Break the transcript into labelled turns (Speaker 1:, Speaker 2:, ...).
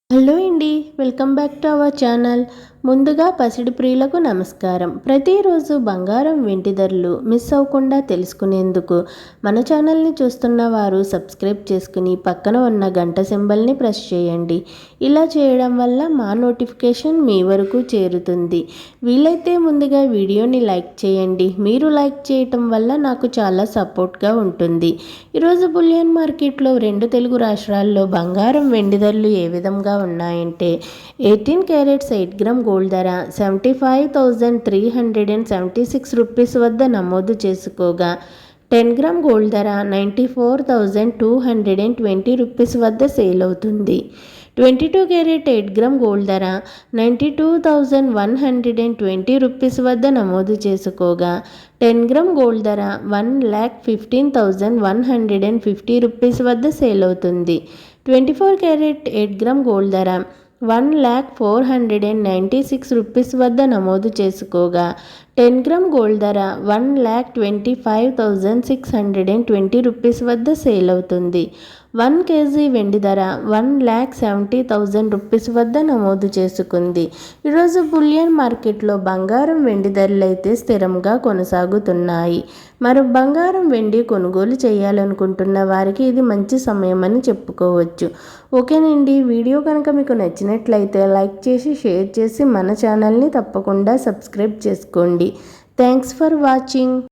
Speaker 1: Hello అండి, welcome back to our channel. ముందుగా పసిడి ప్రియులకు నమస్కారం. ప్రతిరోజు బంగారం వెండి ధరలు మిస్ అవ్వకుండా తెలుసుకునేందుకు మన ఛానల్ని చూస్తున్న వారు సబ్స్క్రైబ్ చేసుకుని పక్కన ఉన్న గంట సింబల్ని ప్రెస్ చేయండి. ఇలా చేయడం వల్ల మా నోటిఫికేషన్ మీ వరకు చేరుతుంది. వీలైతే ముందుగా వీడియోని లైక్ చేయండి. మీరు లైక్ చేయటం వల్ల నాకు చాలా సపోర్ట్గా ఉంటుంది. ఈరోజు బులియన్ మార్కెట్లో రెండు తెలుగు రాష్ట్రాల్లో బంగారం వెండి ధరలు ఏ విధంగా ఉన్నాయంటే 18 క్యారెట్స్ 8 గ్రామ్ గోల్డ్ ధర 75,376 రూపీస్ వద్ద నమోదు చేసుకోగా 10 గ్రామ్ గోల్డ్ ధర 94,220 రూపీస్ వద్ద సేల్ అవుతుంది. 22 క్యారెట్ 8 గ్రామ్ గోల్డ్ ధర 92,120 రూపీస్ వద్ద నమోదు చేసుకోగా 10 గ్రామ్ గోల్డ్ ధర 1,15,150 రూపీస్ వద్ద సేల్ అవుతుంది. 24 క్యారెట్ 8 గ్రామ్ గోల్డ్ ధర 1,04,96 రూపీస్ వద్ద నమోదు చేసుకోగా 10 గ్రామ్ గోల్డ్ ధర 1,25,620 రూపీస్ వద్ద సేల్ అవుతుంది. 1 కేజీ వెండి ధర 1,70,000 రూపీస్ వద్ద నమోదు చేసుకుంది. ఈరోజు బులియన్ మార్కెట్లో బంగారం వెండి ధరలు అయితే స్థిరంగా కొనసాగుతున్నాయి. మరి బంగారం వెండి కొనుగోలు చేయాలనుకుంటున్న వారికి ఇది మంచి సమయం అని చెప్పుకోవచ్చు. ఓకేనండి, వీడియో కనుక మీకు నచ్చినట్లయితే లైక్ చేసి షేర్ చేసి మన ఛానల్ని తప్పకుండా సబ్స్క్రైబ్ చేసుకోండి. Thanks for watching.